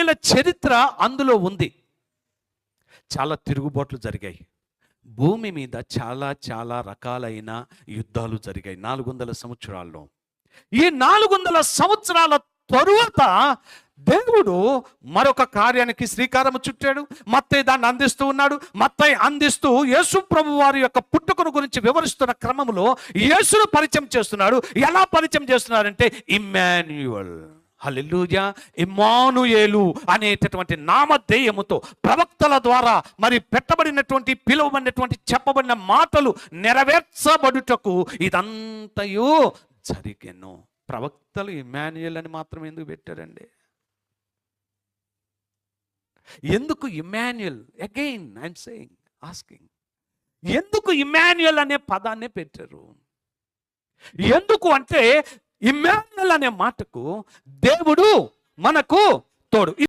ఇస్రాయేలీల చరిత్ర అందులో ఉంది. చాలా తిరుగుబాట్లు జరిగాయి. భూమి మీద చాలా చాలా రకాలైన యుద్ధాలు జరిగాయి 400 సంవత్సరాల్లో. ఈ 400 సంవత్సరాల తరువాత దేవుడు మరొక కార్యానికి శ్రీకారం చుట్టాడు. మత్తయి దాన్ని అందిస్తూ ఉన్నాడు. మత్తయి అందిస్తూ యేసు ప్రభు వారి యొక్క పుట్టుకను గురించి వివరిస్తున్న క్రమంలో యేసును పరిచయం చేస్తున్నాడు. ఎలా పరిచయం చేస్తున్నారంటే ఇమ్మాన్యుయల్, హల్లెలూయా, ఇమ్మానుయేలు అనేటటువంటి నామధేయముతో ప్రవక్తల ద్వారా మరి పెట్టబడినటువంటి, పిలువబడినటువంటి, చెప్పబడిన మాటలు నెరవేర్చబడుటకు ఇదంతయు జరిగెను. ప్రవక్తలు ఇమ్మాన్యుయేల్ అని మాత్రం ఎందుకు పెట్టారండి? ఎందుకు Emmanuel? Again I'm saying, asking, ఎందుకు ఇమ్మాన్యుయేల్ అనే పదాన్ని పెట్టారు? ఎందుకు అంటే ఇమ్మాన్యుయేల్ అనే మాటకు దేవుడు మనకు తోడు.